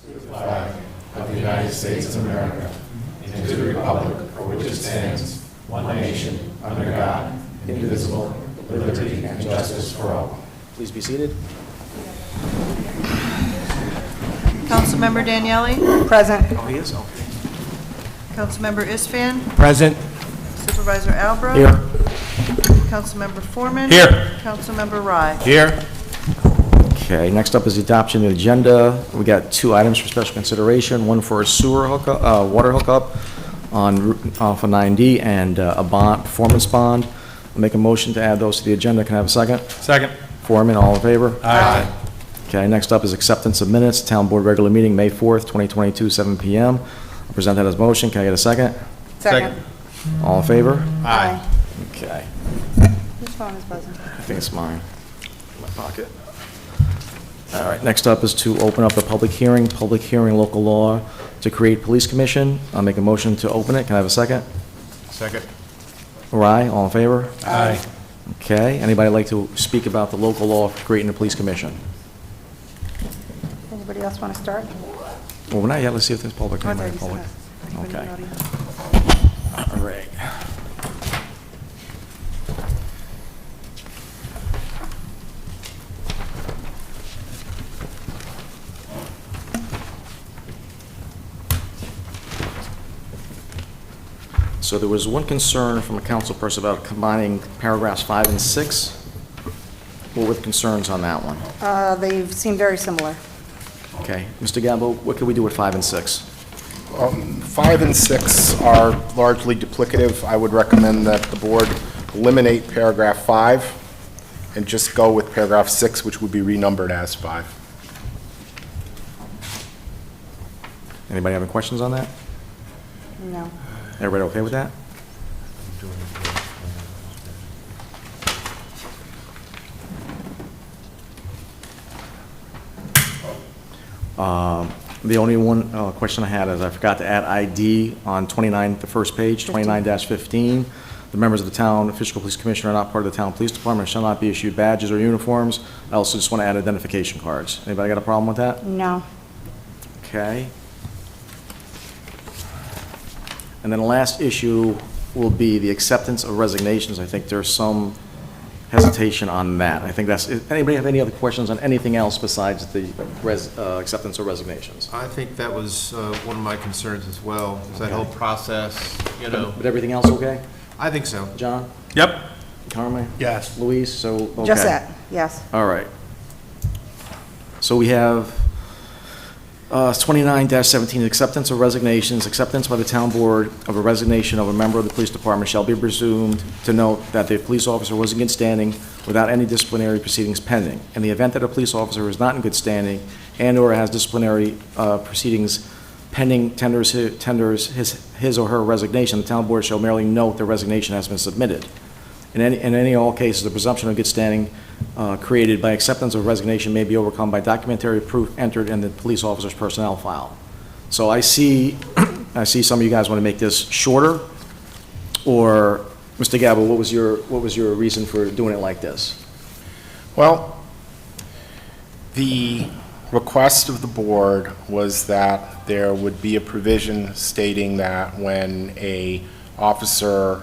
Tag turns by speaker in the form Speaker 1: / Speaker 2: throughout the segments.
Speaker 1: to the flag of the United States of America and to the republic for which it stands, one nation, under God, indivisible, with liberty and justice for all.
Speaker 2: Please be seated.
Speaker 3: Councilmember Daniele?
Speaker 4: Present.
Speaker 2: Oh, he is? Okay.
Speaker 3: Councilmember Isfan?
Speaker 2: Present.
Speaker 3: Supervisor Albro?
Speaker 2: Here.
Speaker 3: Councilmember Foreman?
Speaker 2: Here.
Speaker 3: Councilmember Rye?
Speaker 2: Here. Okay, next up is the adoption of the agenda. We got two items for special consideration, one for a sewer hookup, water hookup off of 9D and a performance bond. I'll make a motion to add those to the agenda. Can I have a second?
Speaker 5: Second.
Speaker 2: Foreman, all in favor?
Speaker 5: Aye.
Speaker 2: Okay, next up is acceptance of minutes, Town Board regular meeting, May 4th, 2022, 7 p.m. I'll present that as motion. Can I get a second?
Speaker 4: Second.
Speaker 2: All in favor?
Speaker 5: Aye.
Speaker 2: Okay,
Speaker 4: Whose phone is buzzing?
Speaker 2: I think it's mine. In my pocket. All right, next up is to open up the public hearing local law to create police commission. I'll make a motion to open it. Can I have a second?
Speaker 5: Second.
Speaker 2: Aye, all in favor?
Speaker 5: Aye.
Speaker 2: Okay, anybody like to speak about the local law for creating the police commission?
Speaker 4: Anybody else want to start?
Speaker 2: Well, we're not yet. Let's see if there's public.
Speaker 4: Oh, I
Speaker 2: Anybody
Speaker 4: thought you
Speaker 2: public?
Speaker 4: said that. Anybody
Speaker 2: Okay.
Speaker 4: in the audience?
Speaker 2: All right. So there was one concern from a council person about combining paragraphs 5 and 6. What were the concerns on that one?
Speaker 4: They seem very similar.
Speaker 2: Okay, Mr. Gabo, what can we do with 5 and 6?
Speaker 6: 5 and 6 are largely duplicative. I would recommend that the board eliminate paragraph 5 and just go with paragraph 6, which would be renumbered as 5.
Speaker 2: Anybody have any questions on that?
Speaker 4: No.
Speaker 2: Everybody okay with that? The only one question I had is I forgot to add ID on 29, the first page, 29-15. The members of the town, Fishkill Police Commissioner are not part of the town police department, shall not be issued badges or uniforms. I also just want to add identification cards. Anybody got a problem with that?
Speaker 4: No.
Speaker 2: Okay. And then the last issue will be the acceptance of resignations. I think there's some hesitation on that. I think that's, anybody have any other questions on anything else besides the acceptance of resignations?
Speaker 5: I think that was one of my concerns as well, is that whole process, you know.
Speaker 2: But everything else okay?
Speaker 5: I think so.
Speaker 2: John?
Speaker 5: Yep.
Speaker 2: Carmen?
Speaker 5: Yes.
Speaker 2: Louise? So, okay.
Speaker 4: Just that, yes.
Speaker 2: All right. So we have 29-17, acceptance of resignations. Acceptance by the town board of a resignation of a member of the police department shall be presumed to note that the police officer was in good standing without any disciplinary proceedings pending. In the event that a police officer is not in good standing and/or has disciplinary proceedings pending, tenders his or her resignation, the town board shall merely note the resignation has been submitted. In any all cases, the presumption of good standing created by acceptance of resignation may be overcome by documentary proof entered in the police officer's personnel file. So I see some of you guys want to make this shorter, or Mr. Gabo, what was your reason for doing it like this?
Speaker 6: Well, the request of the board was that there would be a provision stating that when a officer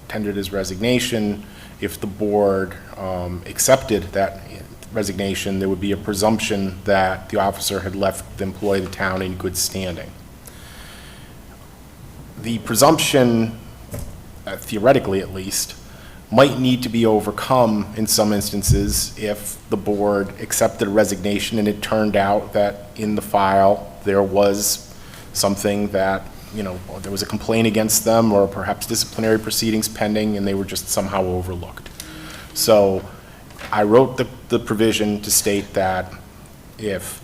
Speaker 6: tendered his resignation, if the board accepted that resignation, there would be a presumption that the officer had left the employee of the town in good standing. The presumption, theoretically at least, might need to be overcome in some instances if the board accepted a resignation and it turned out that in the file there was something that, you know, there was a complaint against them or perhaps disciplinary proceedings pending and they were just somehow overlooked. So I wrote the provision to state that if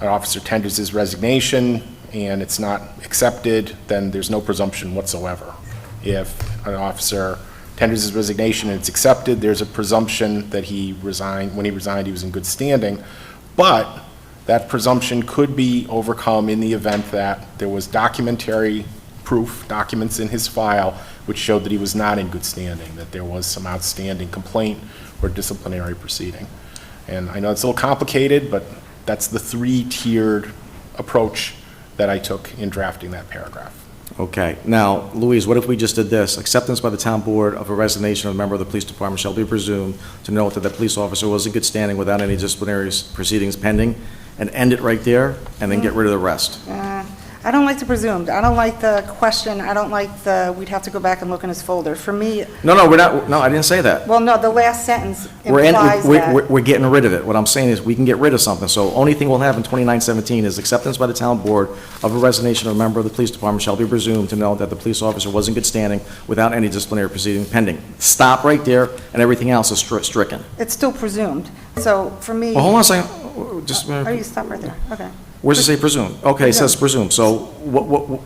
Speaker 6: an officer tenders his resignation and it's not accepted, then there's no presumption whatsoever. If an officer tenders his resignation and it's accepted, there's a presumption that he resigned, when he resigned, he was in good standing. But that presumption could be overcome in the event that there was documentary proof, documents in his file, which showed that he was not in good standing, that there was some outstanding complaint or disciplinary proceeding. And I know it's a little complicated, but that's the three-tiered approach that I took in drafting that paragraph.
Speaker 2: Okay. Now, Louise, what if we just did this? Acceptance by the town board of a resignation of a member of the police department shall be presumed to note that the police officer was in good standing without any disciplinary proceedings pending, and end it right there, and then get rid of the rest.
Speaker 4: I don't like the presumed. I don't like the question. I don't like we'd have to go back and look in his folder. For me,
Speaker 2: No, we're not, no, I didn't say that.
Speaker 4: well, no, the last sentence
Speaker 2: We're
Speaker 4: implies that.
Speaker 2: we're getting rid of it. What I'm saying is, we can get rid of something. So only thing we'll have in 2917 is acceptance by the town board of a resignation of a member of the police department shall be presumed to know that the police officer was in good standing without any disciplinary proceeding pending. Stop right there, and everything else is stricken.
Speaker 4: It's still presumed. So for me.
Speaker 2: Well, hold on a second, just,
Speaker 4: Oh, you stop right there. Okay.
Speaker 2: where's it say presumed? Okay, it says presumed, so what,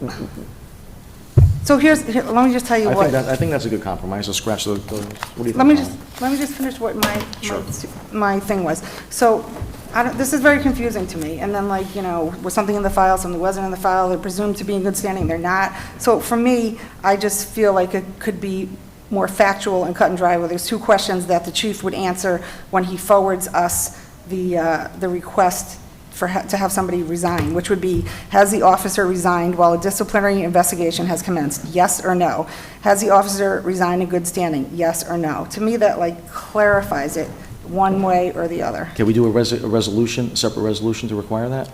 Speaker 4: So here, let me just tell you what.
Speaker 2: I think that's a good compromise, so scratch the, what do you think?
Speaker 4: Let me
Speaker 2: Colin?
Speaker 4: just finish what
Speaker 2: Sure.
Speaker 4: my thing was. So, this is very confusing to me, and then like, was something in the file, something wasn't in the file, they're presumed to be in good standing, they're not. So for me, I just feel like it could be more factual and cut and dry, where there's two questions that the chief would answer when he forwards us the request to have somebody resign, which would be, has the officer resigned while a disciplinary investigation has commenced? Yes or no? Has the officer resigned in good standing? Yes or no? To me, that like clarifies it one way or the other.
Speaker 2: Can we do a resolution, a separate resolution to require that?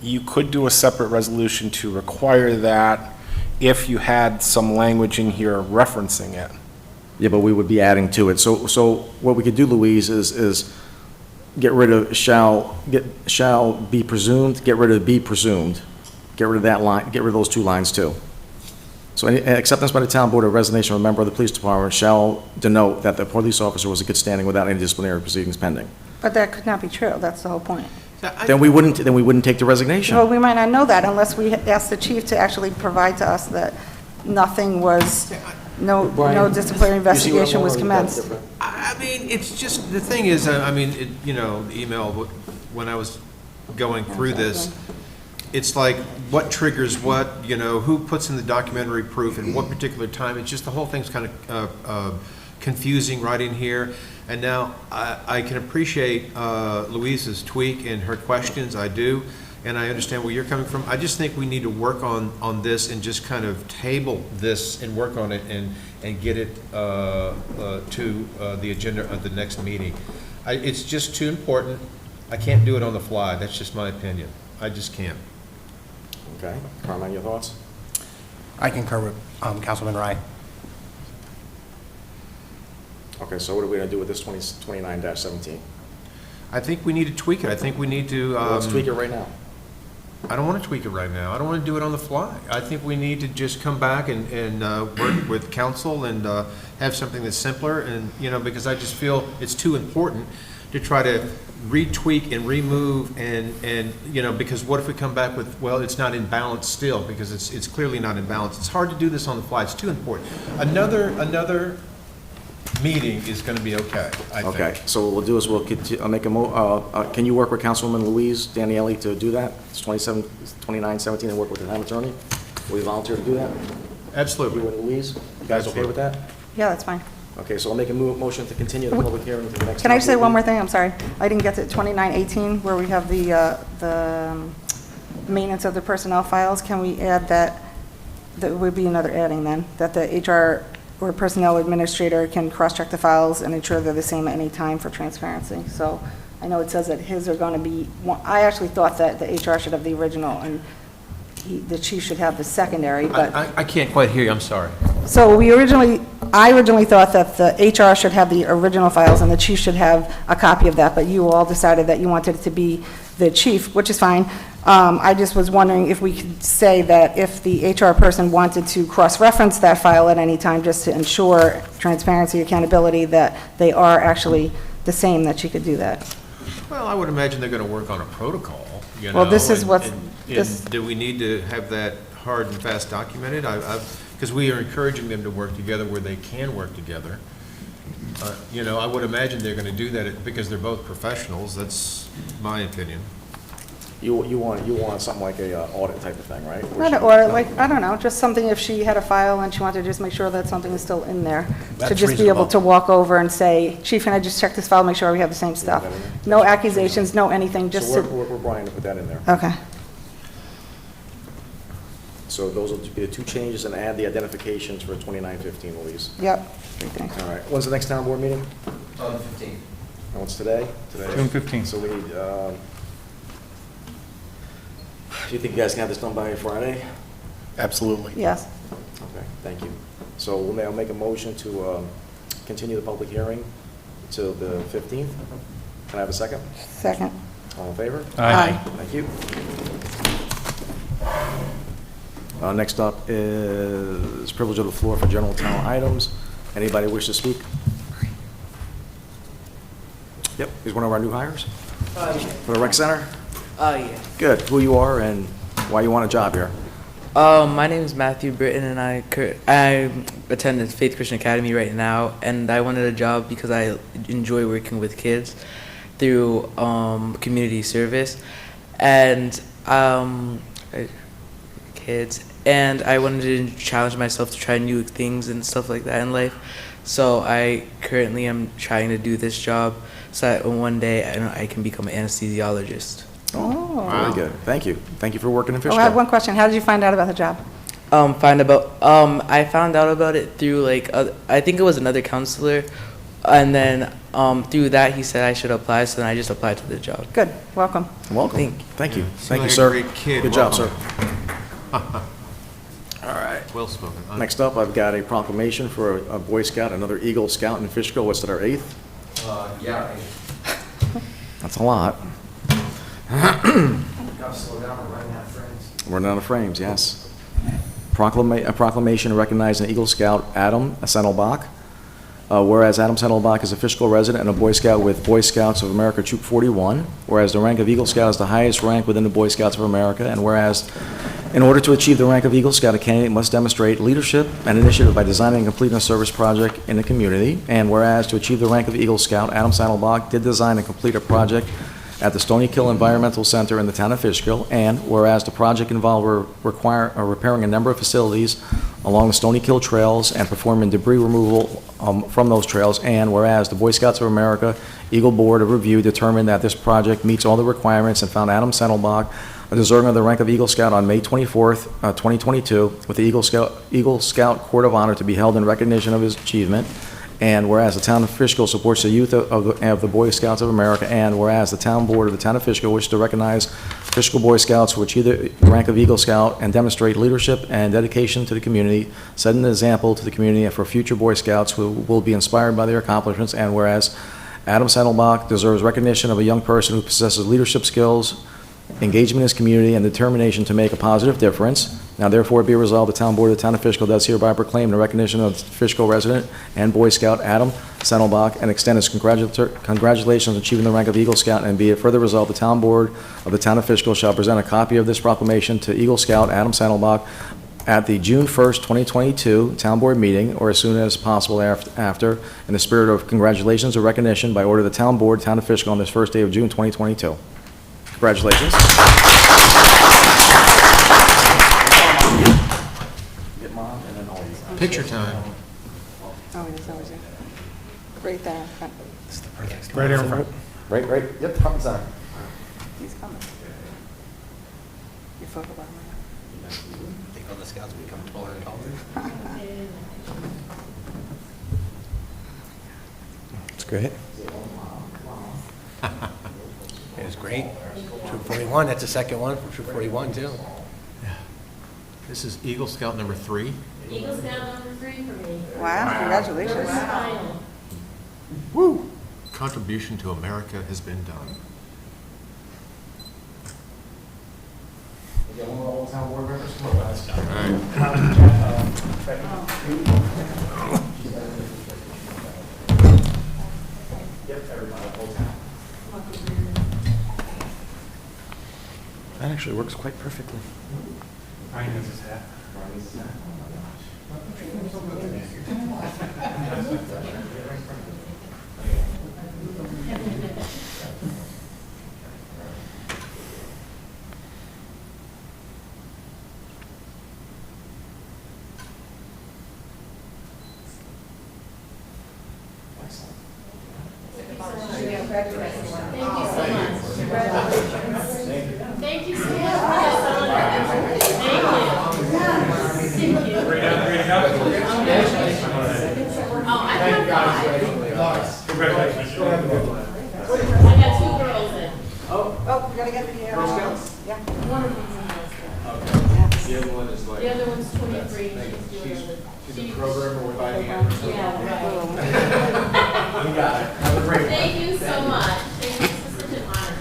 Speaker 6: You could do a separate resolution to require that if you had some language in here referencing it.
Speaker 2: Yeah, but we would be adding to it. So what we could do, Louise, is get rid of shall be presumed, get rid of be presumed, get rid of that line, get rid of those two lines too. So any acceptance by the town board of resignation of a member of the police department shall denote that the police officer was in good standing without any disciplinary proceedings pending.
Speaker 4: But that could not be true, that's the whole point.
Speaker 2: Then we wouldn't take the resignation.
Speaker 4: Well, we might not know that unless we ask the chief to actually provide to us that nothing was, no disciplinary investigation was commenced.
Speaker 5: I mean, it's just, the thing is, the email, when I was going through this, it's like, what triggers what, who puts in the documentary proof and what particular time, it's just, the whole thing's kind of confusing right in here. And now, I can appreciate Louise's tweak and her questions, I do, and I understand where you're coming from. I just think we need to work on this and just kind of table this and work on it and get it to the agenda of the next meeting. It's just too important. I can't do it on the fly. That's just my opinion. I just can't.
Speaker 2: Okay, Carmine, your thoughts?
Speaker 7: I concur with Councilman Rye.
Speaker 2: Okay, so what are we gonna do with this 29-17?
Speaker 5: I think we need to tweak it. I think we need to.
Speaker 2: Let's tweak it right now.
Speaker 5: I don't want to tweak it right now. I don't want to do it on the fly. I think we need to just come back and work with council and have something that's simpler, and, because I just feel it's too important to try to retweak and remove and because what if we come back with, well, it's not in balance still, because it's clearly not in balance. It's hard to do this on the fly. It's too important. Another meeting is going to be okay, I think.
Speaker 2: Okay, so what we'll do is I'll make can you work with Councilwoman Louise Daniele to do that? It's 29-17, and work with the town attorney? Will you volunteer to do that?
Speaker 5: Absolutely.
Speaker 2: You and Louise? You guys okay with that?
Speaker 4: Yeah, that's fine.
Speaker 2: Okay, so I'll make a motion to continue the public hearing to the next.
Speaker 4: Can I just say one more thing? I'm sorry. I didn't get to 2918, where we have the maintenance of the personnel files. Can we add that would be another adding then, that the HR or personnel administrator can cross-check the files and ensure they're the same at any time for transparency. So I know it says that his are going to be, I actually thought that the HR should have the original and the chief should have the secondary, but.
Speaker 5: I can't quite hear you, I'm sorry.
Speaker 4: So I originally thought that the HR should have the original files and the chief should have a copy of that, but you all decided that you wanted it to be the chief, which is fine. I just was wondering if we could say that if the HR person wanted to cross-reference that file at any time, just to ensure transparency, accountability, that they are actually the same, that she could do that.
Speaker 5: Well, I would imagine they're going to work on a protocol,
Speaker 4: Well, this is what's.
Speaker 5: And do we need to have that hard and fast documented? Because we are encouraging them to work together where they can work together. I would imagine they're going to do that because they're both professionals. That's my opinion.
Speaker 2: You want something like a audit type of thing, right?
Speaker 4: Or like, I don't know, just something if she had a file and she wanted to just make sure that something is still in there. To
Speaker 7: That's
Speaker 4: just be able
Speaker 7: reasonable.
Speaker 4: to walk over and say, Chief, can I just check this file, make sure we have the same stuff? No accusations, no anything, just
Speaker 2: So
Speaker 4: to,
Speaker 2: we're Brian to put that in there.
Speaker 4: okay.
Speaker 2: So those will be the two changes, and add the identifications for 2915, Louise.
Speaker 4: Yep. Great, thanks.
Speaker 2: All right, when's the next town board meeting?
Speaker 8: 15.
Speaker 2: And what's today? Today.
Speaker 1: June 15th.
Speaker 2: So we need, do you think you guys can have this done by Friday?
Speaker 6: Absolutely.
Speaker 4: Yes.
Speaker 2: Okay, thank you. So I'll make a motion to continue the public hearing till the 15th. Can I have a second?
Speaker 4: Second.
Speaker 2: All in favor?
Speaker 4: Aye.
Speaker 2: Thank you. Next up is privilege of the floor for general town items. Anybody wish to speak? Yep, he's one of our new hires for the rec center.
Speaker 8: Yeah.
Speaker 2: Good, who you are and why you want a job here.
Speaker 8: My name is Matthew Britton, and I attend Faith Christian Academy right now, and I wanted a job because I enjoy working with kids through community service, and kids, and I wanted to challenge myself to try new things and stuff like that in life. So I currently am trying to do this job so that one day I can become an anesthesiologist.
Speaker 4: Oh.
Speaker 2: Very good, thank you. Thank you for working in
Speaker 4: Oh, I have one
Speaker 2: Fishkill.
Speaker 4: question. How did you find out about the job?
Speaker 8: I found out about it through I think it was another counselor, and then through that he said I should apply, so then I just applied to the job.
Speaker 4: Good, welcome.
Speaker 2: Welcome, thank you. Thank you,
Speaker 5: like a
Speaker 2: sir.
Speaker 5: great kid.
Speaker 2: Good job, sir.
Speaker 5: Welcome. Well spoken.
Speaker 2: Next up, I've got a proclamation for a Boy Scout, another Eagle Scout in Fishkill. What's it, our 8th?
Speaker 8: Yeah.
Speaker 2: That's a lot.
Speaker 8: Gotta slow down, we're running out of frames.
Speaker 2: Running out of frames, yes. A proclamation recognizing Eagle Scout Adam Sendelbach. Whereas Adam Sendelbach is a Fishkill resident and a Boy Scout with Boy Scouts of America Troop 41. Whereas the rank of Eagle Scout is the highest rank within the Boy Scouts of America. And whereas in order to achieve the rank of Eagle Scout, a candidate must demonstrate leadership and initiative by designing and completing a service project in the community. And whereas to achieve the rank of Eagle Scout, Adam Sendelbach did design and complete a project at the Stony Kill Environmental Center in the town of Fishkill. And whereas the project involved repairing a number of facilities along the Stony Kill trails and performing debris removal from those trails. And whereas the Boy Scouts of America Eagle Board of Review determined that this project meets all the requirements and found Adam Sendelbach deserving of the rank of Eagle Scout on May 24th, 2022, with the Eagle Scout Court of Honor to be held in recognition of his achievement. And whereas the town of Fishkill supports the youth of the Boy Scouts of America, and whereas the town board of the town of Fishkill wishes to recognize Fishkill Boy Scouts who achieve the rank of Eagle Scout and demonstrate leadership and dedication to the community, set an example to the community and for future Boy Scouts who will be inspired by their accomplishments. And whereas Adam Sendelbach deserves recognition of a young person who possesses leadership skills, engagement in his community, and determination to make a positive difference. Now therefore be resolved, the town board of the town of Fishkill does hereby proclaim the recognition of Fishkill resident and Boy Scout Adam Sendelbach and extend his congratulations on achieving the rank of Eagle Scout, and be it further resolved, the town board of the town of Fishkill shall present a copy of this proclamation to Eagle Scout Adam Sendelbach at the June 1st, 2022 town board meeting, or as soon as possible after, in the spirit of congratulations or recognition by order of the town board, town of Fishkill, on this first day of June 2022. Congratulations. Get mom and then all you.
Speaker 5: Picture time.
Speaker 4: Oh, it is always there. Right there in front.
Speaker 7: Right here in front.
Speaker 2: Right, yep, front and center.
Speaker 4: He's coming. Your photo bomb.
Speaker 7: Think all the scouts become taller and taller.
Speaker 2: That's great.
Speaker 7: It's great. Troop 41, that's the second one from Troop 41 too.
Speaker 5: This is Eagle Scout number 3.
Speaker 9: Eagle Scout number 3 for me.
Speaker 3: Wow, congratulations.
Speaker 9: Final.
Speaker 5: Woo! Contribution to America has been done.
Speaker 2: Get one of all town board members, come on, guys.
Speaker 5: All right.
Speaker 2: Yep, everybody, whole town. That actually works quite perfectly.
Speaker 1: Brian needs his hat.
Speaker 9: Thank you so much for this honor. Thank you. Oh, I have five. I got two girls in.
Speaker 4: Oh, we gotta get the, yeah.
Speaker 9: One of them's in high school.
Speaker 1: The other one is like.
Speaker 9: The other one's 23.
Speaker 1: She's a programmer with IBM.
Speaker 9: Yeah, right.
Speaker 1: You got it. Have a great one.
Speaker 9: Thank you so much. Thank you. This is such an honor.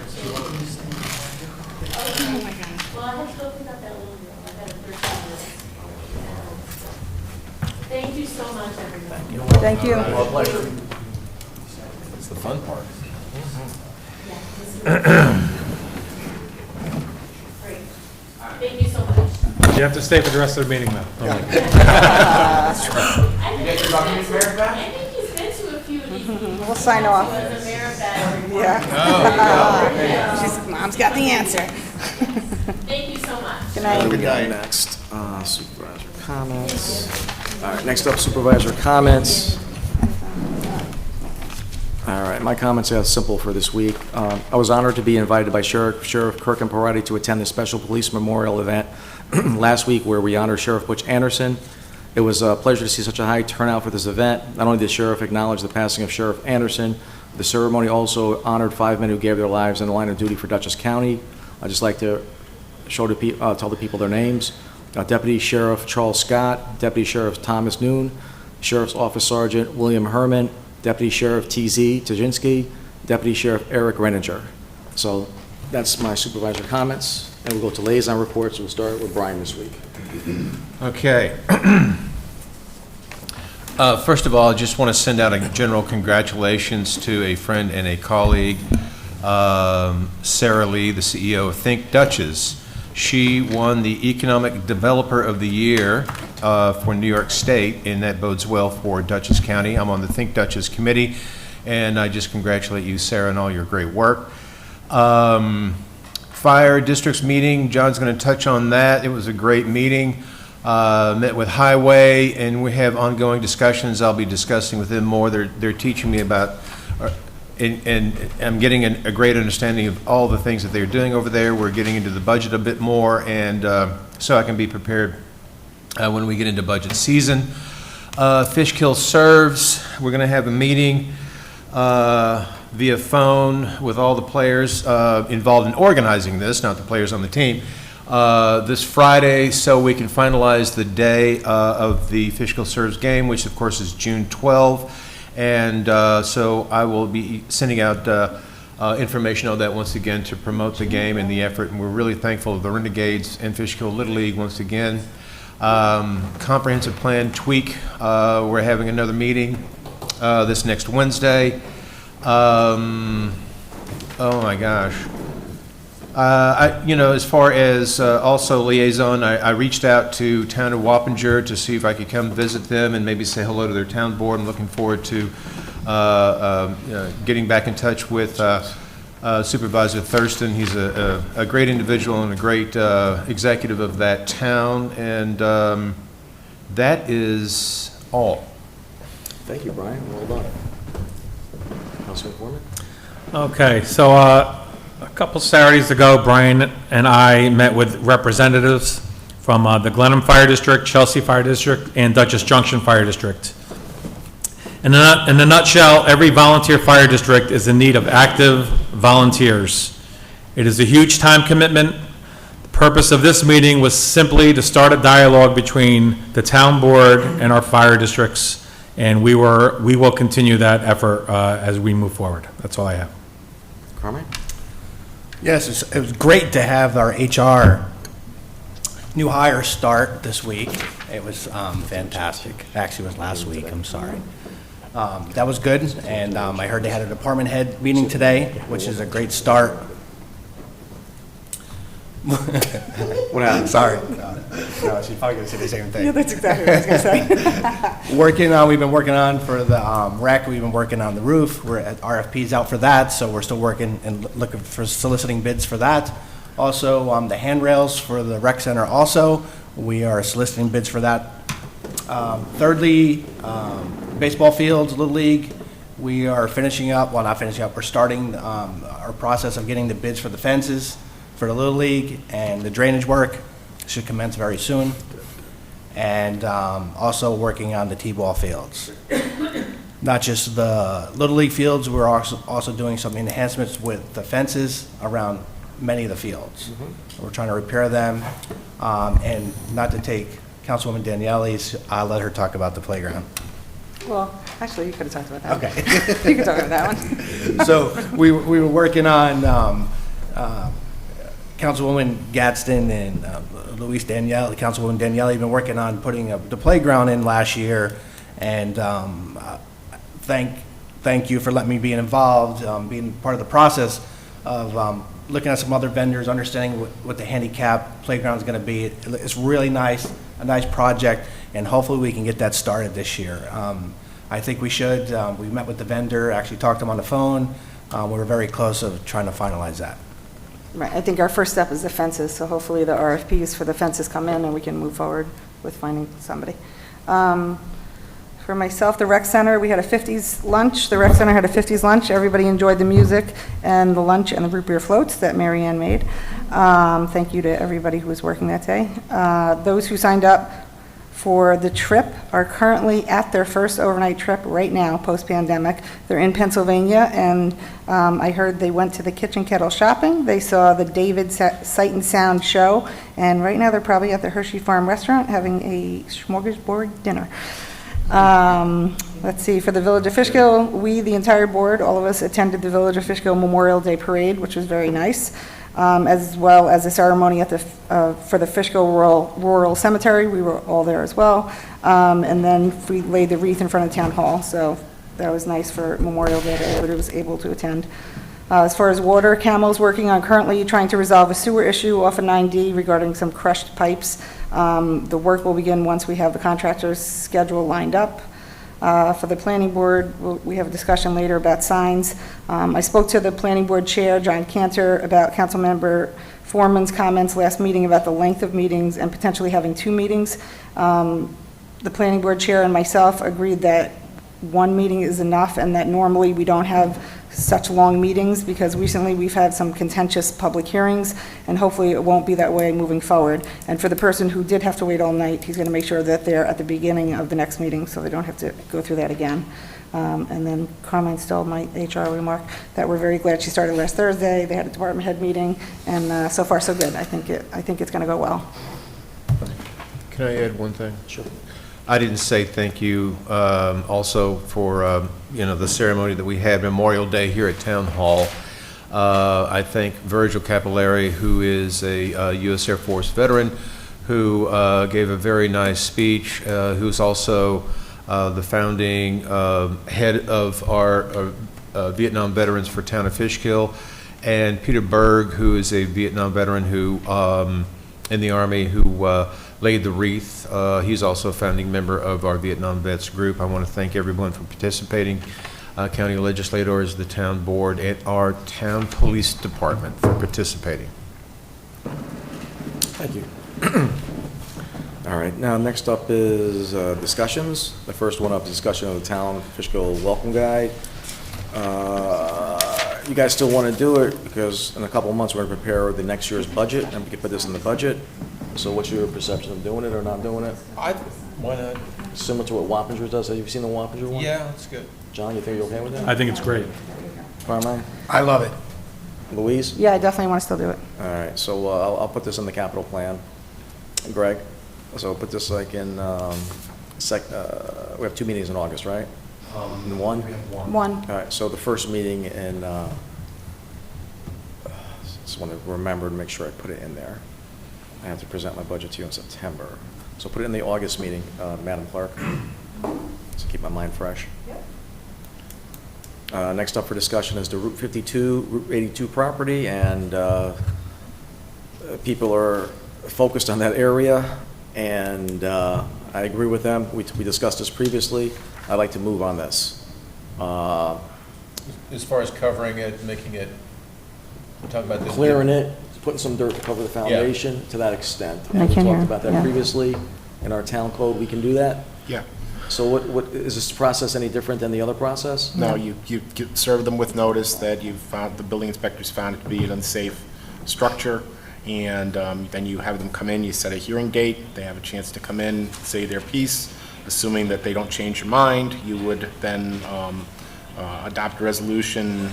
Speaker 9: Okay. Well, I have to go pick up that little girl. I got a 13-year-old. Thank you so much, everybody.
Speaker 4: Thank you.
Speaker 2: Well, pleasure.
Speaker 5: It's the fun part.
Speaker 9: Great. Thank you so much.
Speaker 10: You have to stay for the rest of the meeting, though.
Speaker 9: I think he's been to a few of these meetings.
Speaker 4: We'll sign off.
Speaker 9: He was a mayor back.
Speaker 4: Yeah. She's, Mom's got the answer.
Speaker 9: Thank you so much.
Speaker 4: Good night.
Speaker 2: We got next, supervisor comments. All right, next up, supervisor comments. All right, my comments are simple for this week. I was honored to be invited by Sheriff Kirk and Parati to attend the special police memorial event last week where we honored Sheriff Butch Anderson. It was a pleasure to see such a high turnout for this event. Not only did the sheriff acknowledge the passing of Sheriff Anderson, the ceremony also honored 5 men who gave their lives in the line of duty for Dutchess County. I'd just like to tell the people their names. Deputy Sheriff Charles Scott, Deputy Sheriff Thomas Noon, Sheriff's Office Sergeant William Herman, Deputy Sheriff T.Z. Tajinski, Deputy Sheriff Eric Renninger. So that's my supervisor comments. And we'll go to liaison reports. We'll start with Brian this week.
Speaker 5: Okay. First of all, I just want to send out a general congratulations to a friend and a colleague, Sarah Lee, the CEO of Think Dutchess. She won the Economic Developer of the Year for New York State, and that bodes well for Dutchess County. I'm on the Think Dutchess committee, and I just congratulate you, Sarah, on all your great work. Fire districts meeting, John's going to touch on that. It was a great meeting. Met with Highway, and we have ongoing discussions. I'll be discussing with them more. They're teaching me about, and I'm getting a great understanding of all the things that they're doing over there. We're getting into the budget a bit more, and so I can be prepared when we get into budget season. Fishkill serves. We're going to have a meeting via phone with all the players involved in organizing this, not the players on the team, this Friday, so we can finalize the day of the Fishkill Serves game, which of course is June 12. And so I will be sending out information on that once again to promote the game and the effort. And we're really thankful to the Renegades and Fishkill Little League once again. Comprehensive plan tweak. We're having another meeting this next Wednesday. Oh my gosh. As far as also liaison, I reached out to Town of Wappinger to see if I could come visit them and maybe say hello to their town board. I'm looking forward to getting back in touch with Supervisor Thurston. He's a great individual and a great executive of that town, and that is all.
Speaker 2: Thank you, Brian. Well done. Councilman Foreman?
Speaker 10: Okay, so a couple Saturdays ago, Brian and I met with representatives from the Glenham Fire District, Chelsea Fire District, and Dutchess Junction Fire District. In a nutshell, every volunteer fire district is in need of active volunteers. It is a huge time commitment. The purpose of this meeting was simply to start a dialogue between the town board and our fire districts, and we will continue that effort as we move forward. That's all I have.
Speaker 2: Carmen?
Speaker 7: Yes, it was great to have our HR new hire start this week. It was fantastic. Actually, it was last week, I'm sorry. That was good, and I heard they had a department head meeting today, which is a great start.
Speaker 2: What happened?
Speaker 7: Sorry. No, she's probably going to say the same thing.
Speaker 4: Yeah, that's exactly what I was going to say.
Speaker 7: We've been working on for the rec, we've been working on the roof. We're at RFPs out for that, so we're still working and looking for soliciting bids for that. Also, the handrails for the rec center also, we are soliciting bids for that. Thirdly, baseball fields, Little League, We are finishing up, well, not finishing up, we're starting our process of getting the bids for the fences for the Little League, and the drainage work should commence very soon. And also working on the T-ball fields. Not just the Little League fields, we're also doing some enhancements with the fences around many of the fields. We're trying to repair them, and not to take Councilwoman Daniele's, I'll let her talk about the playground.
Speaker 4: Well, actually, you could have talked about that.
Speaker 7: Okay.
Speaker 4: You could talk about that one.
Speaker 7: So we were working on Councilwoman Gadsden and Councilwoman Daniele have been working on putting the playground in last year, and thank you for letting me be involved, being part of the process of looking at some other vendors, understanding what the handicap playground is going to be. It's really nice, a nice project, and hopefully we can get that started this year. I think we should. We met with the vendor, actually talked to him on the phone. We were very close of trying to finalize that.
Speaker 4: Right, I think our first step is the fences, so hopefully the RFPs for the fences come in and we can move forward with finding somebody. For myself, the rec center, we had a 50s lunch. The rec center had a 50s lunch. Everybody enjoyed the music and the lunch and the root beer floats that Mary Ann made. Thank you to everybody who was working that day. Those who signed up for the trip are currently at their first overnight trip right now, post-pandemic. They're in Pennsylvania, and I heard they went to the Kitchen Kettle shopping. They saw the David Sight and Sound show, and right now they're probably at the Hershey Farm restaurant having a smorgasbord dinner. Let's see, for the Village of Fishkill, we, the entire board, all of us attended the Village of Fishkill Memorial Day Parade, which was very nice, as well as a ceremony at the for the Fishkill Rural Cemetery. We were all there as well. And then we laid the wreath in front of Town Hall, so that was nice for Memorial Day that everybody was able to attend. As far as water, Camel's working on currently trying to resolve a sewer issue off of 9D regarding some crushed pipes. The work will begin once we have the contractor's schedule lined up. For the planning board, we have a discussion later about signs. I spoke to the planning board chair, John Cantor, about Councilmember Foreman's comments last meeting about the length of meetings and potentially having 2 meetings. The planning board chair and myself agreed that 1 meeting is enough, and that normally we don't have such long meetings, because recently we've had some contentious public hearings, and hopefully it won't be that way moving forward. And for the person who did have to wait all night, he's going to make sure that they're at the beginning of the next meeting, so they don't have to go through that again. And then Carmine stole my HR remark, that we're very glad she started last Thursday. They had a department head meeting, and so far so good. I think it's going to go well.
Speaker 5: Can I add one thing?
Speaker 2: Sure.
Speaker 5: I didn't say thank you also for, the ceremony that we had Memorial Day here at Town Hall. I thank Virgil Capillari, who is a U.S. Air Force veteran, who gave a very nice speech, who's also the founding head of our Vietnam Veterans for Town of Fishkill, and Peter Berg, who is a Vietnam veteran who in the Army who laid the wreath. He's also a founding member of our Vietnam Vets group. I want to thank everyone for participating, county legislators, the town board, and our town police department for participating.
Speaker 2: Thank you. All right, now next up is discussions. The first one up is discussion of the town Fishkill welcome guide. You guys still want to do it, because in a couple of months we're going to prepare the next year's budget, and we can put this in the budget. So what's your perception of doing it or not doing it?
Speaker 5: Why not?
Speaker 2: Similar to what Wappinger does. Have you seen the Wappinger one?
Speaker 5: Yeah, that's good.
Speaker 2: John, you think you're okay with that?
Speaker 10: I think it's great.
Speaker 2: Carmine?
Speaker 7: I love it.
Speaker 2: Louise?
Speaker 4: Yeah, I definitely want to still do it.
Speaker 2: All right, so I'll put this in the capital plan. Greg? So I'll put this like in, we have 2 meetings in August, right? In one?
Speaker 4: One.
Speaker 2: All right, so the first meeting in, just want to remember to make sure I put it in there. I have to present my budget to you in September. So put it in the August meeting, Madam Clerk, so keep my mind fresh. Next up for discussion is the Route 52, Route 82 property, and people are focused on that area, and I agree with them. We discussed this previously. I'd like to move on this.
Speaker 5: As far as covering it, making it, we're talking about this.
Speaker 2: Clearing it, putting some dirt to cover the foundation to that extent.
Speaker 4: I
Speaker 2: And we
Speaker 4: can hear,
Speaker 2: talked about that
Speaker 4: yeah.
Speaker 2: previously. In our town code, we can do that.
Speaker 6: Yeah.
Speaker 2: So what, is this process any different than the other process?
Speaker 6: No, you serve them with notice that you've found, the building inspector's found it to be an unsafe structure, and then you have them come in, you set a hearing date, they have a chance to come in, say their piece. Assuming that they don't change your mind, you would then adopt a resolution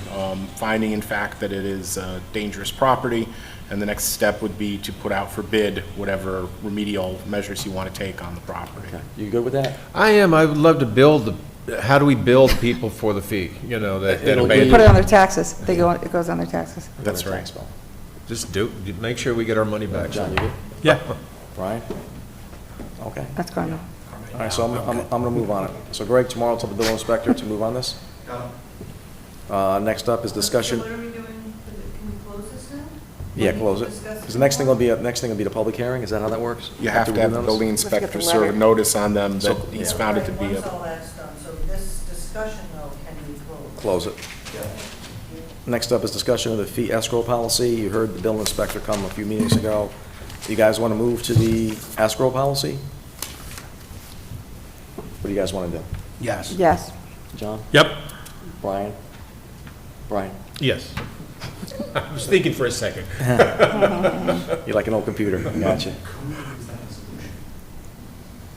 Speaker 6: finding in fact that it is dangerous property, and the next step would be to put out for bid whatever remedial measures you want to take on the property.
Speaker 2: Okay. You good with that?
Speaker 5: I am, I would love to build how do we build people for the fee, you know, that
Speaker 2: It'll
Speaker 5: obey.
Speaker 4: You put it on their taxes. They go, it goes on their taxes.
Speaker 6: That's right.
Speaker 2: Tax bill.
Speaker 5: Just make sure we get our money back.
Speaker 2: John, you good?
Speaker 10: Yeah.
Speaker 2: Brian? Okay.
Speaker 4: That's going on.
Speaker 2: All right, so I'm gonna move on it. So Greg, tomorrow tell the bill inspector to move on this. Next up is discussion.
Speaker 3: What are we doing? Can we close this now?
Speaker 2: Yeah, close it.
Speaker 3: Discuss
Speaker 2: Because the next thing will be, the public hearing, is that how that works?
Speaker 6: You have to have the
Speaker 2: notice?
Speaker 6: building
Speaker 4: Let's get
Speaker 6: inspector
Speaker 4: the
Speaker 6: serve a
Speaker 4: letter.
Speaker 6: notice on them
Speaker 2: So-
Speaker 6: that he's found it to be
Speaker 3: Once
Speaker 6: a...
Speaker 3: all that's done, so this discussion though, can we close?
Speaker 2: Close it. Next up is discussion of the fee escrow policy. You heard the bill inspector come a few meetings ago. You guys want to move to the escrow policy? What do you guys want to do?
Speaker 7: Yes.
Speaker 4: Yes.
Speaker 2: John?
Speaker 10: Yep.
Speaker 2: Brian? Brian?
Speaker 5: Yes. I was thinking for a second.
Speaker 2: You're like an old computer. Gotcha.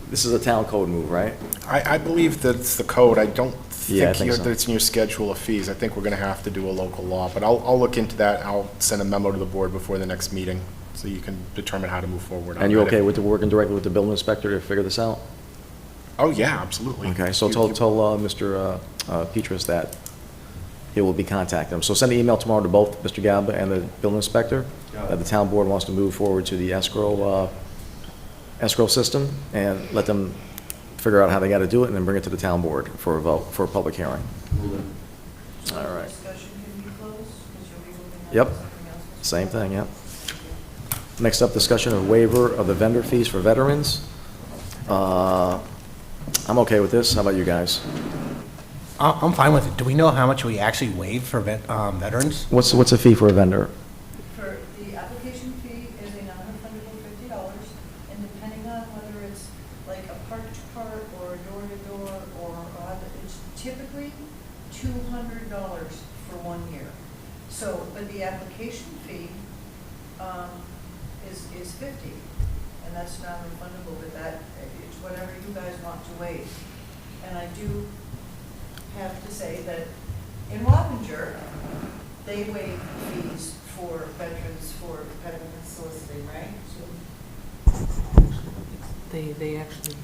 Speaker 2: This is a town code move, right?
Speaker 6: I believe that's the code. I don't
Speaker 2: Yeah, I
Speaker 6: think
Speaker 2: think so.
Speaker 6: that it's in your schedule of fees. I think we're going to have to do a local law, but I'll look into that. I'll send a memo to the board before the next meeting, so you can determine how to move forward on
Speaker 2: And you
Speaker 6: that.
Speaker 2: okay with working directly with the building inspector to figure this out?
Speaker 6: Oh, yeah, absolutely.
Speaker 2: Okay, so
Speaker 6: You-
Speaker 2: tell
Speaker 6: you-
Speaker 2: Mr. Petrus that he will be contacting him. So send an email tomorrow to both Mr. Gaba and the building inspector that the town board wants to move forward to the escrow system, and let them figure out how they got to do it, and then bring it to the town board for a vote, for a public hearing. All right.
Speaker 3: Discussion can be closed, because you'll be moving on
Speaker 2: Yep.
Speaker 3: to something else.
Speaker 2: Same thing, yep. Next up, discussion of waiver of the vendor fees for veterans. I'm okay with this. How about you guys?
Speaker 7: I'm fine with it. Do we know how much we actually waive for veterans?
Speaker 2: What's a fee for a vendor?
Speaker 3: For the application fee is a non-refundable $50, and depending on whether it's like a part-to-part or a door-to-door or, it's typically $200 for 1 year. So, but the application fee is $50, and that's non-refundable, but that, it's whatever you guys want to waive. And I do have to say that in Wappinger, they waive fees for veterans for competitive soliciting, right?
Speaker 11: They actually.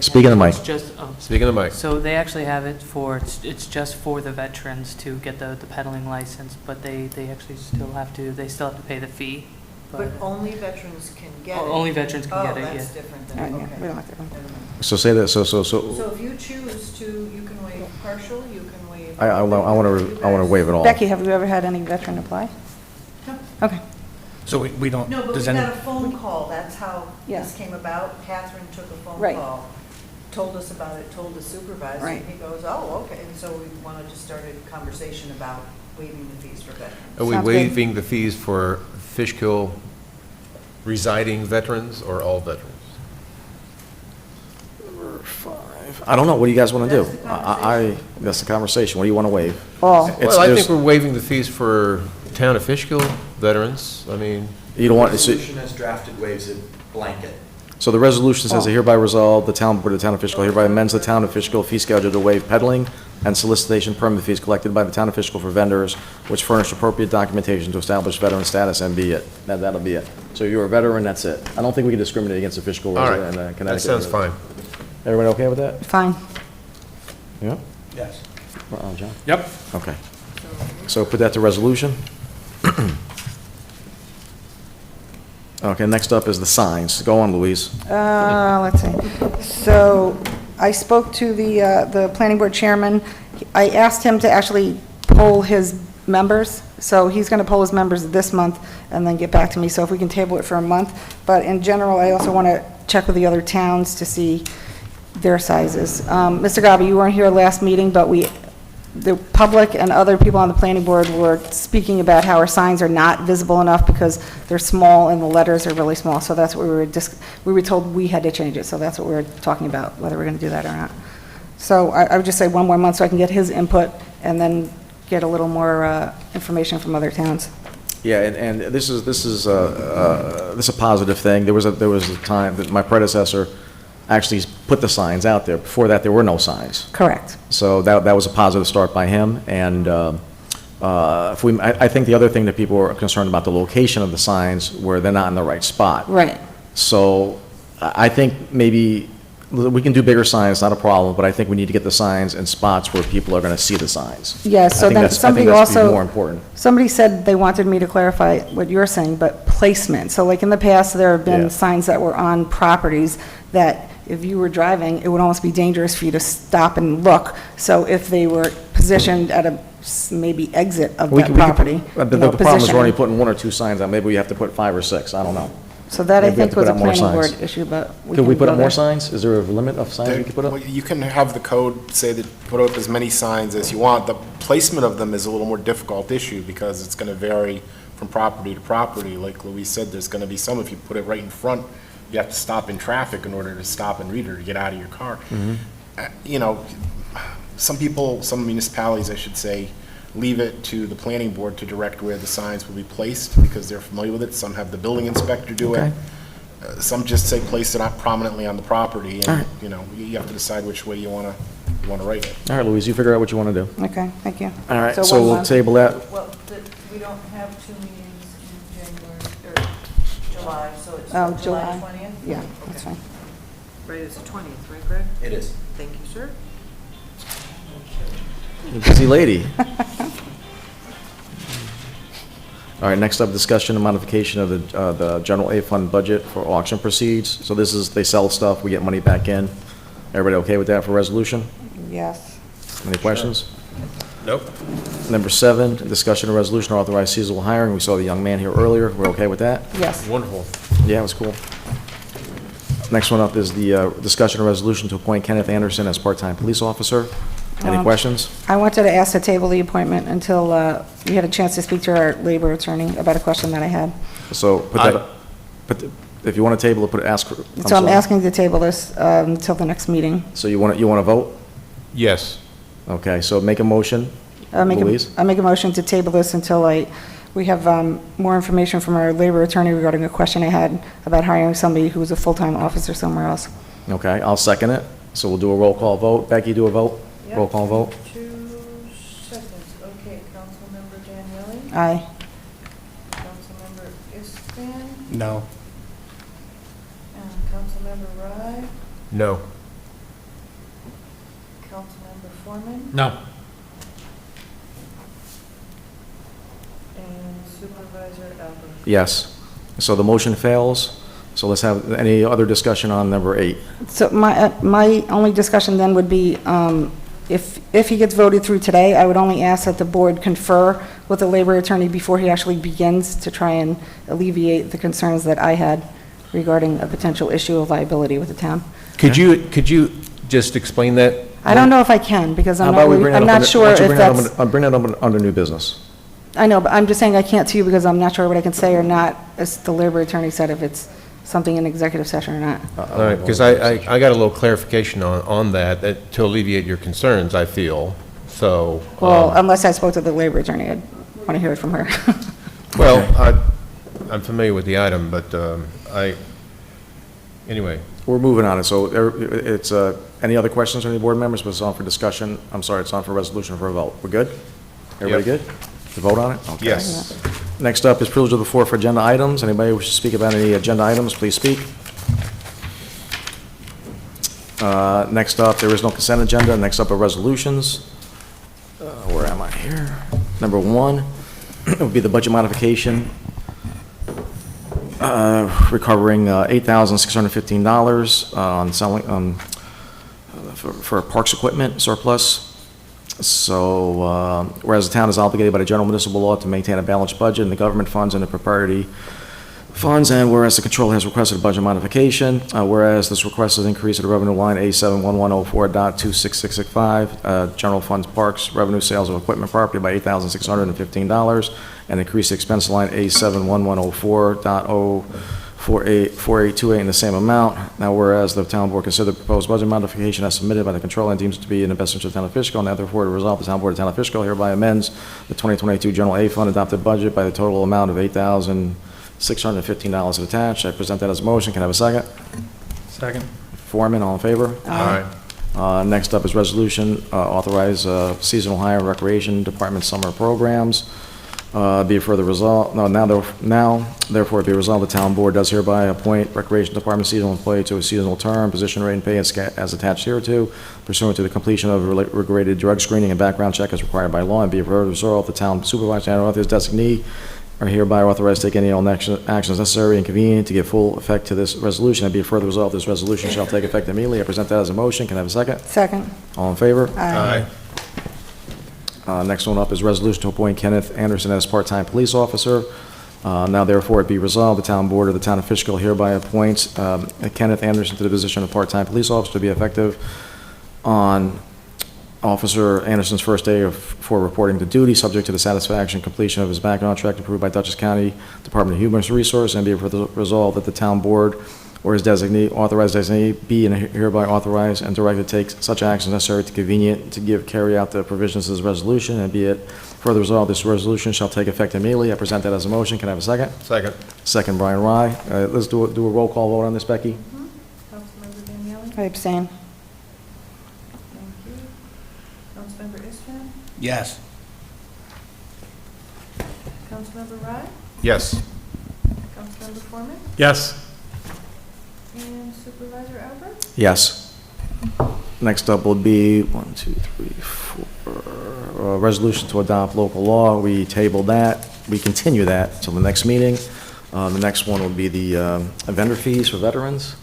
Speaker 2: Speak in the mic.
Speaker 11: It's just, oh.
Speaker 5: Speaking of the mic.
Speaker 11: So they actually have it for, it's just for the veterans to get the peddling license, but they actually still have to pay the fee.
Speaker 3: But only veterans can get it.
Speaker 11: Only veterans can get it,
Speaker 3: Oh, that's
Speaker 11: yeah.
Speaker 3: different
Speaker 4: All right,
Speaker 3: then,
Speaker 4: yeah,
Speaker 3: okay.
Speaker 4: we don't have to.
Speaker 3: Never mind.
Speaker 2: So say that, so
Speaker 3: So if you choose to, you can waive partial, you can waive.
Speaker 2: I want to waive it all.
Speaker 4: Becky, have you ever had any veteran apply?
Speaker 3: No.
Speaker 4: Okay.
Speaker 7: So we don't,
Speaker 3: No, but we
Speaker 7: does
Speaker 3: got
Speaker 7: any,
Speaker 3: a phone call, that's how
Speaker 4: Yeah.
Speaker 3: this came about. Catherine took a phone
Speaker 4: Right.
Speaker 3: call, told us about it, told the supervisor,
Speaker 4: Right.
Speaker 3: and he goes, oh, okay. And so we wanted to start a conversation about waiving the fees for veterans.
Speaker 5: Are we
Speaker 4: Sounds good.
Speaker 5: waiving the fees for Fishkill residing veterans or all veterans?
Speaker 2: I don't know. What do you guys want to
Speaker 3: That's
Speaker 2: do?
Speaker 3: the
Speaker 2: That's the conversation. What do you want to waive?
Speaker 4: All.
Speaker 2: It's-
Speaker 5: Well, I
Speaker 2: there's-
Speaker 5: think we're waiving the fees for town of Fishkill veterans. I mean,
Speaker 2: You don't want,
Speaker 12: Resolution as drafted waives it blanket.
Speaker 2: so the resolution says, hereby resolved, the town board of the town of Fishkill hereby amends the town of Fishkill fee schedule to waive peddling and solicitation permit fees collected by the town of Fishkill for vendors which furnish appropriate documentation to establish veteran status, and be it. That'll be it. So you're a veteran, that's it. I don't think we can discriminate against a Fishkill
Speaker 5: all
Speaker 2: resident
Speaker 5: right,
Speaker 2: in Connecticut.
Speaker 5: that sounds fine.
Speaker 2: Everybody okay with that?
Speaker 4: Fine.
Speaker 2: Yeah?
Speaker 7: yes.
Speaker 2: John?
Speaker 10: Yep.
Speaker 2: Okay. So put that to resolution. Okay, next up is the signs. Go on, Louise.
Speaker 4: Let's see. So I spoke to the planning board chairman. I asked him to actually poll his members. So he's going to poll his members this month and then get back to me. So if we can table it for a month. But in general, I also want to check with the other towns to see their sizes. Mr. Gaba, you weren't here last meeting, but we the public and other people on the planning board were speaking about how our signs are not visible enough because they're small and the letters are really small. So that's what we were told we had to change it. So that's what we were talking about, whether we're going to do that or not. So I would just say 1 more month so I can get his input and then get a little more information from other towns.
Speaker 2: Yeah, and this is a positive thing. There was a time that my predecessor actually put the signs out there. Before that, there were no signs.
Speaker 4: Correct.
Speaker 2: So that was a positive start by him. And I think the other thing that people are concerned about the location of the signs where they're not in the right spot.
Speaker 4: Right.
Speaker 2: So I think maybe we can do bigger signs, not a problem, but I think we need to get the signs in spots where people are going to see the signs.
Speaker 4: Yeah, so then somebody
Speaker 2: I think that's
Speaker 4: also,
Speaker 2: more important.
Speaker 4: somebody said they wanted me to clarify what you're saying, but placement. So like in the past, there have been
Speaker 2: Yeah.
Speaker 4: signs that were on properties that if you were driving, it would almost be dangerous for you to stop and look. So if they were positioned at a maybe exit of that property.
Speaker 2: The problem is we're only putting 1 or 2 signs out. Maybe we have to put 5 or 6. I don't know.
Speaker 4: So that I
Speaker 2: Maybe we have
Speaker 4: think
Speaker 2: to
Speaker 4: was
Speaker 2: put
Speaker 4: a
Speaker 2: out more
Speaker 4: planning
Speaker 2: signs.
Speaker 4: board issue, but we
Speaker 2: Could we
Speaker 4: can
Speaker 2: put
Speaker 4: go
Speaker 2: up more
Speaker 4: there.
Speaker 2: signs? Is there a limit of signs we could put up?
Speaker 6: Well, you can have the code say that put up as many signs as you want. The placement of them is a little more difficult issue because it's going to vary from property to property. Like Louise said, there's going to be some, if you put it right in front, you have to stop in traffic in order to stop and read or to get out of your car. You know, some people, some municipalities, I should say, leave it to the planning board to direct where the signs will be placed because they're familiar with it. Some have the building inspector do it. Some just say place it up prominently on the property, and, you know, you have to decide which way you want to write it.
Speaker 2: All right, Louise, you figure out what you want to do.
Speaker 4: Okay, thank you.
Speaker 2: All right, so
Speaker 4: 1
Speaker 2: we'll
Speaker 4: month.
Speaker 2: table that.
Speaker 3: Well, we don't have 2 meetings in January, or July, so it's
Speaker 4: Oh,
Speaker 3: July
Speaker 4: July.
Speaker 3: 20th?
Speaker 4: Yeah, that's fine.
Speaker 13: Right, it's the 20th, right, Greg?
Speaker 12: It is.
Speaker 13: Thank you, sir.
Speaker 2: You're a busy lady. All right, next up, discussion and modification of the general A fund budget for auction proceeds. So this is, they sell stuff, we get money back in. Everybody okay with that for resolution?
Speaker 4: Yes.
Speaker 2: Any questions?
Speaker 5: Nope.
Speaker 2: Number 7, discussion and resolution to authorize seasonal hiring. We saw the young man here earlier. We're okay with that?
Speaker 4: Yes.
Speaker 5: Wonderful.
Speaker 2: Yeah, it was cool. Next one up is the discussion and resolution to appoint Kenneth Anderson as part-time police officer. Any questions?
Speaker 4: I wanted to ask to table the appointment until we had a chance to speak to our labor attorney about a question that I had.
Speaker 2: So put that, if you want to table it,
Speaker 4: So I'm asking to table this until the next meeting.
Speaker 2: So you want to vote?
Speaker 5: Yes.
Speaker 2: Okay, so make a motion. Louise?
Speaker 4: I make a motion to table this until we have more information from our labor attorney regarding a question I had about hiring somebody who's a full-time officer somewhere else.
Speaker 2: Okay, I'll second it. So we'll do a roll call vote. Becky, do a vote?
Speaker 3: Yep.
Speaker 2: Roll call vote?
Speaker 3: 2 seconds. Okay, Councilmember Daniele,
Speaker 4: Aye.
Speaker 3: Councilmember Ispan,
Speaker 7: No.
Speaker 3: and Councilmember Rye,
Speaker 5: No.
Speaker 3: Councilmember Foreman,
Speaker 10: No.
Speaker 3: and Supervisor Albert.
Speaker 2: Yes. So the motion fails. So let's have any other discussion on number 8.
Speaker 4: So my only discussion then would be, if he gets voted through today, I would only ask that the board confer with the labor attorney before he actually begins to try and alleviate the concerns that I had regarding a potential issue of liability with the town.
Speaker 5: Could you just explain that?
Speaker 4: I don't know if I can, because
Speaker 2: How
Speaker 4: I'm
Speaker 2: about we bring it up
Speaker 4: not
Speaker 2: under-
Speaker 4: sure
Speaker 2: why don't you
Speaker 4: if
Speaker 2: bring that
Speaker 4: that's,
Speaker 2: up- Bring that up under new business.
Speaker 4: I know, but I'm just saying I can't to you because I'm not sure what I can say or not, as the labor attorney said, if it's something in executive session or not.
Speaker 5: All right, because I got a little clarification on that to alleviate your concerns, I feel, so.
Speaker 4: Well, unless I spoke to the labor attorney, I'd want to hear it from her.
Speaker 5: Well, I'm familiar with the item, but anyway.
Speaker 2: We're moving on it. So it's, any other questions from any board members? But it's on for discussion. I'm sorry, it's on for resolution for a vote. We're good? Everybody
Speaker 5: Yep.
Speaker 2: good? To vote on it? Okay.
Speaker 5: Yes.
Speaker 2: Next up is privilege of the floor for agenda items. Anybody wish to speak about any agenda items, please speak. Next up, there is no consent agenda. Next up are resolutions. Where am I here? Number 1 would be the budget modification, recovering $8,615 on selling, for parks equipment surplus. So, whereas the town is obligated by the general municipal law to maintain a balanced budget and the government funds and the propriety funds, and whereas the controller has requested a budget modification, whereas this request is increase of the revenue line A71104.26665, general funds parks revenue sales of equipment property by $8,615, and increase the expense line A71104.04828 in the same amount. Now whereas the town board considered the proposed budget modification as submitted by the controller and deems it to be in the best interest of the town of Fishkill, now therefore to resolve the town board of the town of Fishkill hereby amends the 2022 general A fund adopted budget by the total amount of $8,615 attached. I present that as a motion. Can I have a second?
Speaker 10: Second.
Speaker 2: Foreman, all in favor?
Speaker 6: Aye.
Speaker 2: Next up is resolution, authorize seasonal hire and recreation department summer programs. Be it further resolved, therefore be resolved, the town board does hereby appoint recreation department seasonal employee to a seasonal term, position, rate, and pay as attached hereto, pursuant to the completion of a regulated drug screening and background check as required by law, and be it further resolved, the town supervisor and or his designee are hereby authorized to take any and all actions necessary and convenient to give full effect to this resolution, and be it further resolved, this resolution shall take effect immediately. I present that as a motion. Can I have a second?
Speaker 4: Second.
Speaker 2: All in favor?
Speaker 6: Aye.
Speaker 2: Next one up is resolution to appoint Kenneth Anderson as part-time police officer. Now therefore it be resolved, the town board of the town of Fishkill hereby appoints Kenneth Anderson to the position of part-time police officer to be effective on Officer Anderson's first day for reporting to duty, subject to the satisfaction and completion of his background check approved by Dutchess County Department of Human Resources, and be it resolved that the town board or his designee, authorized designee, be and hereby authorized and directed to take such actions necessary to convenient to carry out the provisions of this resolution, and be it further resolved, this resolution shall take effect immediately. I present that as a motion. Can I have a second?
Speaker 6: Second.
Speaker 2: Second, Brian Rye. Let's do a roll call vote on this, Becky.
Speaker 3: Councilmember Daniele?
Speaker 4: I abstain.
Speaker 3: Thank you. Councilmember Isfan?
Speaker 7: Yes.
Speaker 3: Councilmember Rye?
Speaker 6: Yes.
Speaker 3: Councilmember Foreman?
Speaker 10: Yes.
Speaker 3: And Supervisor Albert?
Speaker 2: Yes. Next up will be resolution to adopt local law. We table that. We continue that till the next meeting. The next one will be the vendor fees for veterans.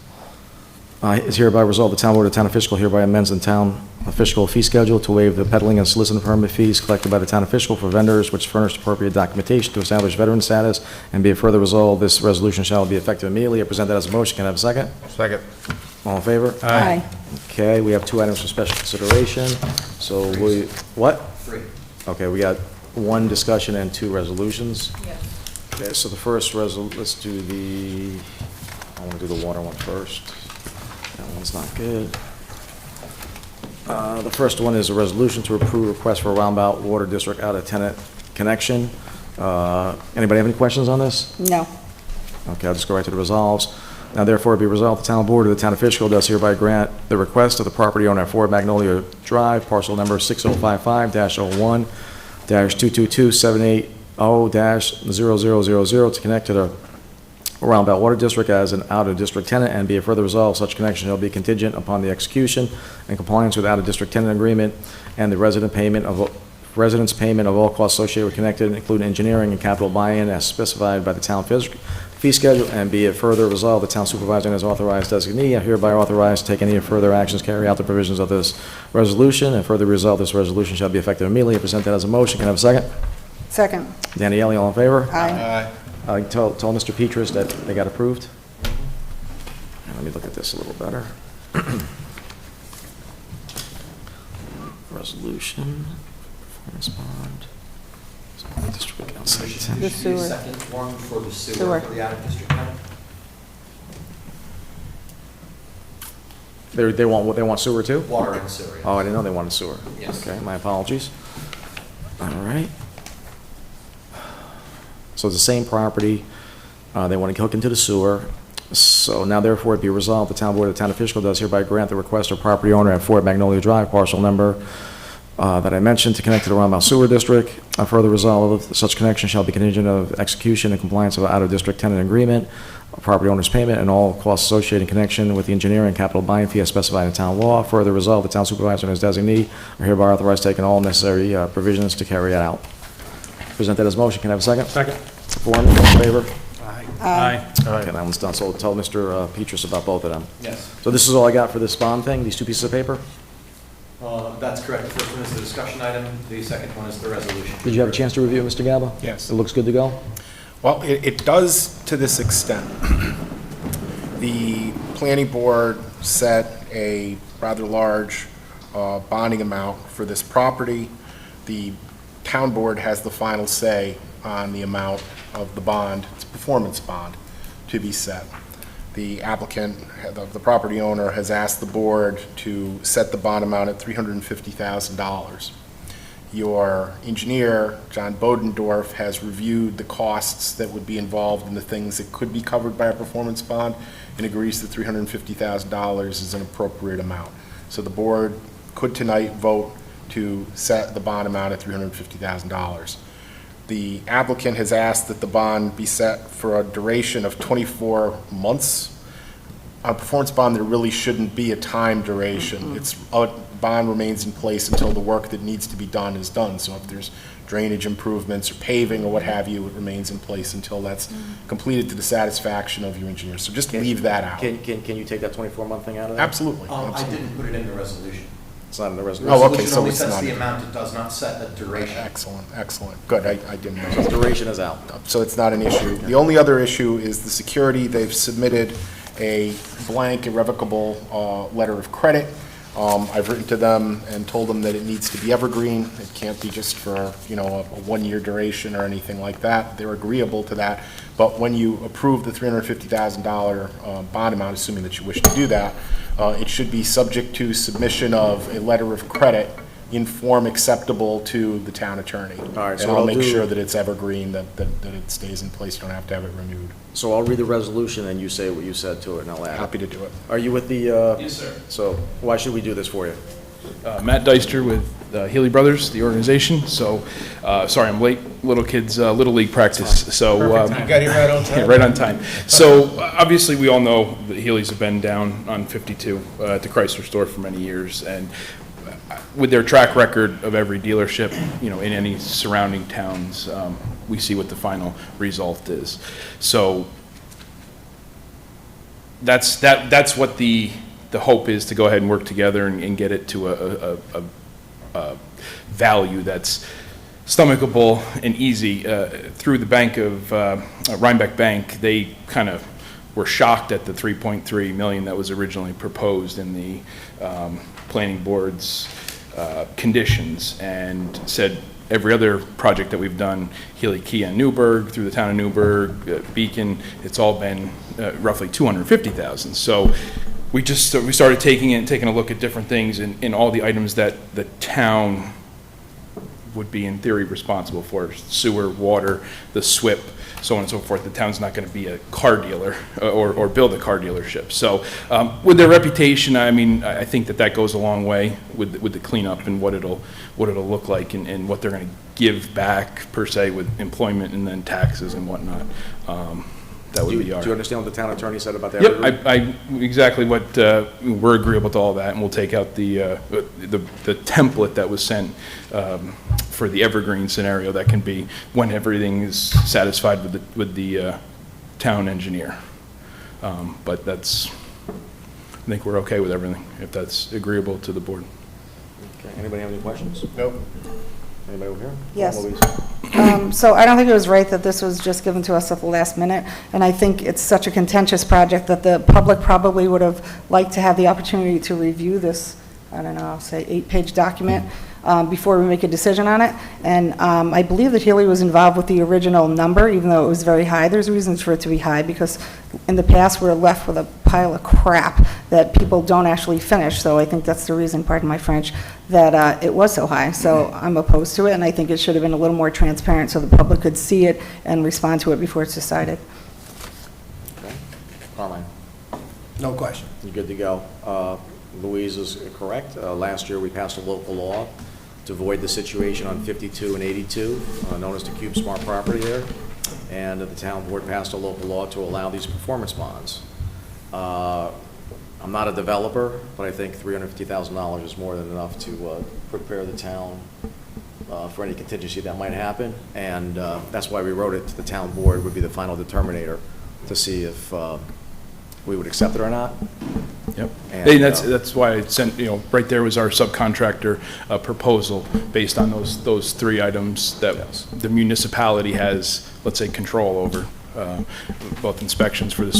Speaker 2: Is hereby resolved, the town board of the town of Fishkill hereby amends the town of Fishkill fee schedule to waive the peddling and soliciting permit fees collected by the town of Fishkill for vendors which furnish appropriate documentation to establish veteran status, and be it further resolved, this resolution shall be effective immediately. I present that as a motion. Can I have a second?
Speaker 6: Second.
Speaker 2: All in favor?
Speaker 4: Aye.
Speaker 2: Okay, we have two items for special consideration. So we, what?
Speaker 12: 3.
Speaker 2: Okay, we got one discussion and two resolutions.
Speaker 3: Yes.
Speaker 2: Okay, so the first let's do I want to do the water one first. That one's not good. The first one is a resolution to approve request for a roundabout water district out-of-tenant connection. Anybody have any questions on this?
Speaker 4: No.
Speaker 2: Okay, I'll just go right to the resolves. Now therefore be resolved, the town board of the town of Fishkill does hereby grant the request of the property owner at 4 Magnolia Drive, parcel number 6055-01-222-780-0000 to connect to the roundabout water district as an out-of-district tenant, and be it further resolved, such connection shall be contingent upon the execution and compliance with out-of-district tenant agreement and the resident's payment of all costs associated with connected, including engineering and capital buy-in as specified by the town fee schedule, and be it further resolved, the town supervisor and his authorized designee are hereby authorized to take any further actions, carry out the provisions of this resolution, and further resolved, this resolution shall be effective immediately. I present that as a motion. Can I have a second?
Speaker 4: Second.
Speaker 2: Daniele, all in favor?
Speaker 4: Aye.
Speaker 2: Tell Mr. Petrus that they got approved. Let me look at this a little better. Resolution, performance bond. District outside
Speaker 12: Should
Speaker 2: town.
Speaker 12: be
Speaker 4: The sewer.
Speaker 12: a second one for the
Speaker 4: Sewer.
Speaker 12: sewer for the out-of-district tenant.
Speaker 2: They want sewer too?
Speaker 12: Water and sewer.
Speaker 2: Oh, I didn't know they wanted sewer.
Speaker 12: Yes.
Speaker 2: Okay, my apologies. All right. So it's the same property. They want to hook into the sewer. So now therefore it be resolved, the town board of the town of Fishkill does hereby grant the request of property owner at 4 Magnolia Drive, parcel number that I mentioned, to connect to the roundabout sewer district. Further resolved, such connection shall be contingent of execution and compliance of out-of-district tenant agreement, property owner's payment, and all costs associated in connection with the engineering and capital buy-in fee as specified in town law. Further resolved, the town supervisor and his designee are hereby authorized to take all necessary provisions to carry it out. Present that as motion. Can I have a second?
Speaker 10: Second.
Speaker 2: Foreman, all in favor?
Speaker 10: Aye.
Speaker 2: Okay, that one's done. So tell Mr. Petrus about both of them.
Speaker 12: Yes.
Speaker 2: So this is all I got for this bond thing, these two pieces of paper?
Speaker 12: That's correct. The first one is the discussion item. The second one is the resolution.
Speaker 2: Did you have a chance to review it, Mr. Galba?
Speaker 6: Yes.
Speaker 2: It looks good to go?
Speaker 6: Well, it does to this extent. The planning board set a rather large bonding amount for this property. The town board has the final say on the amount of the bond, it's a performance bond, to be set. The applicant, the property owner, has asked the board to set the bond amount at $350,000. Your engineer, John Bodendorf, has reviewed the costs that would be involved in the things that could be covered by a performance bond and agrees that $350,000 is an appropriate amount. So the board could tonight vote to set the bond amount at $350,000. The applicant has asked that the bond be set for a duration of 24 months. On a performance bond, there really shouldn't be a time duration. It's a bond remains in place until the work that needs to be done is done. So if there's drainage improvements or paving or what have you, it remains in place until that's completed to the satisfaction of your engineer. So just leave that out.
Speaker 2: Can you take that 24-month thing out of there?
Speaker 6: Absolutely.
Speaker 12: I
Speaker 6: Absolutely.
Speaker 12: didn't put it in the resolution.
Speaker 2: It's not in the resolution.
Speaker 6: Oh, okay,
Speaker 12: Resolution
Speaker 6: so
Speaker 12: only
Speaker 6: it's
Speaker 12: sets
Speaker 6: not
Speaker 12: the
Speaker 6: in.
Speaker 12: amount, it does not set a duration.
Speaker 6: Excellent, excellent. Good, I didn't know.
Speaker 2: The duration is out.
Speaker 6: So it's not an issue. The only other issue is the security. They've submitted a blank irrevocable letter of credit. I've written to them and told them that it needs to be evergreen. It can't be just for, you know, a one-year duration or anything like that. They're agreeable to that. But when you approve the $350,000 bond amount, assuming that you wish to do that, it should be subject to submission of a letter of credit in form acceptable to the town attorney.
Speaker 2: All right, so
Speaker 6: and
Speaker 2: what
Speaker 6: I'll
Speaker 2: I'll
Speaker 6: make
Speaker 2: do-
Speaker 6: sure that it's evergreen, that it stays in place. You don't have to have it renewed.
Speaker 2: So I'll read the resolution and you say what you said to it and I'll add it.
Speaker 6: Happy to do it.
Speaker 2: Are you with the,
Speaker 14: Yes, sir.
Speaker 2: so why should we do this for you?
Speaker 14: Matt Deister with Healy Brothers, the organization. So, sorry, I'm late. Little kids, Little League practice. So,
Speaker 5: You got here right on time.
Speaker 14: yeah, right on time. So, obviously, we all know the Healy's have been down on 52 at the Chrysler store for many years, and with their track record of every dealership, you know, in any surrounding towns, we see what the final result is. So, that's what the hope is, to go ahead and work together and get it to a value that's stomachable and easy. Through the bank of Rhinebeck Bank, they kind of were shocked at the $3.3 million that was originally proposed in the planning board's conditions, and said every other project that we've done, Healy Key and Newburgh, through the town of Newburgh, Beacon, it's all been roughly $250,000. So we started taking a look at different things and all the items that the town would be in theory responsible for: sewer, water, the SWIP, so on and so forth. The town's not going to be a car dealer or build a car dealership. So with their reputation, I mean, I think that goes a long way with the cleanup and what it'll look like and what they're going to give back per se with everyment and then taxes and whatnot. That would be our.
Speaker 2: Do you understand what the town attorney said about that?
Speaker 14: Yep, I exactly what, we're agreeable to all that, and we'll take out the template that was sent for the evergreen scenario that can be when everything is satisfied with the town engineer. But that's, I think we're okay with everything, if that's agreeable to the board.
Speaker 2: Okay, anybody have any questions?
Speaker 6: Nope.
Speaker 2: Anybody over here?
Speaker 4: Yes.
Speaker 2: Louise?
Speaker 4: So I don't think it was right that this was just given to us at the last minute, and I think it's such a contentious project that the public probably would have liked to have the opportunity to review this, I don't know, I'll say 8-page document before we make a decision on it. And I believe that Healy was involved with the original number, even though it was very high. There's reasons for it to be high, because in the past, we're left with a pile of crap that people don't actually finish. So I think that's the reason, pardon my French, that it was so high. So I'm opposed to it, and I think it should have been a little more transparent so the public could see it and respond to it before it's decided.
Speaker 2: Okay. Carmine,
Speaker 7: No question.
Speaker 2: you good to go? Louise is correct. Last year, we passed a local law to void the situation on 52 and 82, known as the Cube Smart property there. And the town board passed a local law to allow these performance bonds. I'm not a developer, but I think $350,000 is more than enough to prepare the town for any contingency that might happen. And that's why we wrote it to the town board, would be the final determinator to see if we would accept it or not.
Speaker 14: Yep.
Speaker 2: And,
Speaker 14: That's why I sent, right there was our subcontractor proposal based on those three items that the municipality has, let's say, control over, both inspections for the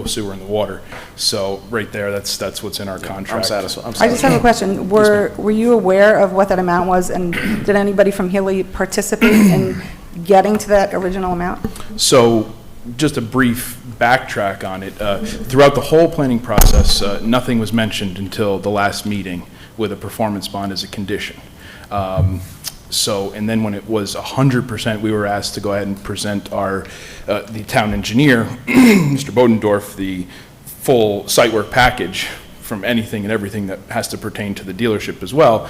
Speaker 14: sewer and the water. So right there, that's what's in our
Speaker 2: I'm
Speaker 14: contract.
Speaker 2: satisfied.
Speaker 4: I just have a question. Were you aware of what that amount was, and did anybody from Healy participate in getting to that original amount?
Speaker 14: So, just a brief backtrack on it. Throughout the whole planning process, nothing was mentioned until the last meeting with a performance bond as a condition. And then when it was 100%, we were asked to go ahead and present the town engineer, Mr. Bodendorf, the full site work package from anything and everything that has to pertain to the dealership as well.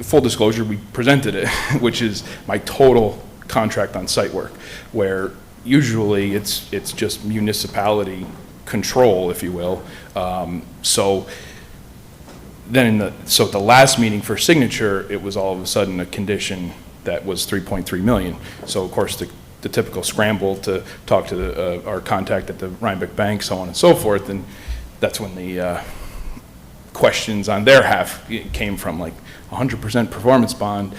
Speaker 14: Full disclosure, we presented it, which is my total contract on site work, where usually it's just municipality control, if you will. So at the last meeting for signature, it was all of a sudden a condition that was 3.3 million. So of course the typical scramble to talk to our contact at the Rhinebeck Bank, so on and so forth, and that's when the questions on their half came from, like 100% performance bond.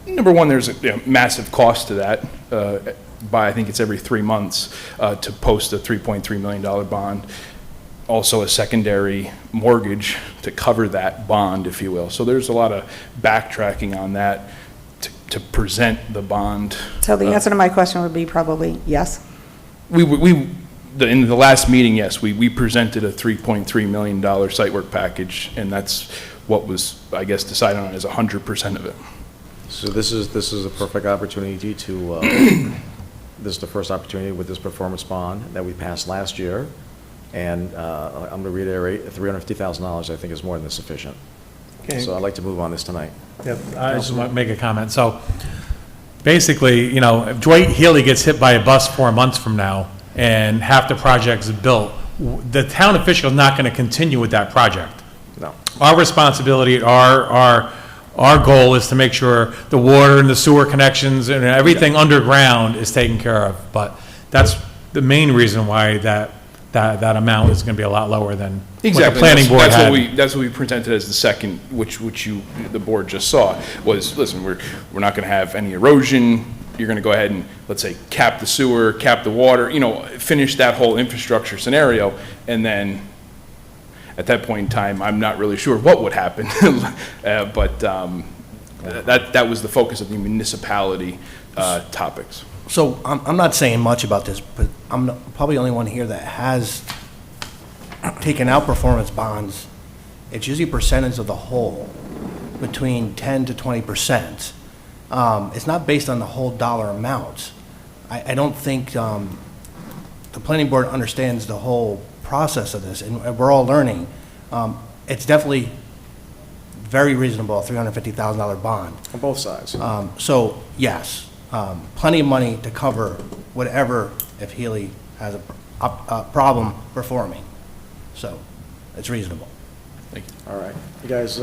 Speaker 14: Number one, there's a massive cost to that. I think it's every 3 months to post a $3.3 million bond. Also a secondary mortgage to cover that bond, if you will. So there's a lot of backtracking on that to present the bond.
Speaker 4: So the answer to my question would be probably yes.
Speaker 14: In the last meeting, yes, we presented a $3.3 million site work package, and that's what was, I guess, decided on as 100% of it.
Speaker 2: So this is a perfect opportunity to, this is the first opportunity with this performance bond that we passed last year. And I'm going to reiterate, $350,000 I think is more than sufficient.
Speaker 10: Okay.
Speaker 2: So I'd like to move on this tonight.
Speaker 10: Yep, I just want to make a comment. So basically, if Dwight Healy gets hit by a bus 4 months from now and half the project's built, the town official is not going to continue with that project.
Speaker 2: No.
Speaker 10: Our responsibility, our goal is to make sure the water and the sewer connections and everything underground is taken care of. But that's the main reason why that amount is going to be a lot lower than what the planning board had.
Speaker 14: That's what we presented as the second, which the board just saw, was, listen, we're not going to have any erosion. You're going to go ahead and, let's say, cap the sewer, cap the water, finish that whole infrastructure scenario, and then at that point in time, I'm not really sure what would happen, but that was the focus of the municipality topics.
Speaker 7: So I'm not saying much about this, but I'm probably the only one here that has taken out performance bonds. It's usually a percentage of the whole, between 10 to 20%. It's not based on the whole dollar amount. I don't think the planning board understands the whole process of this, and we're all learning. It's definitely very reasonable, a $350,000 bond.
Speaker 2: On both sides.
Speaker 7: So, yes. Plenty of money to cover whatever if Healy has a problem performing. So, it's reasonable.
Speaker 14: Thank you.
Speaker 2: All right. You guys,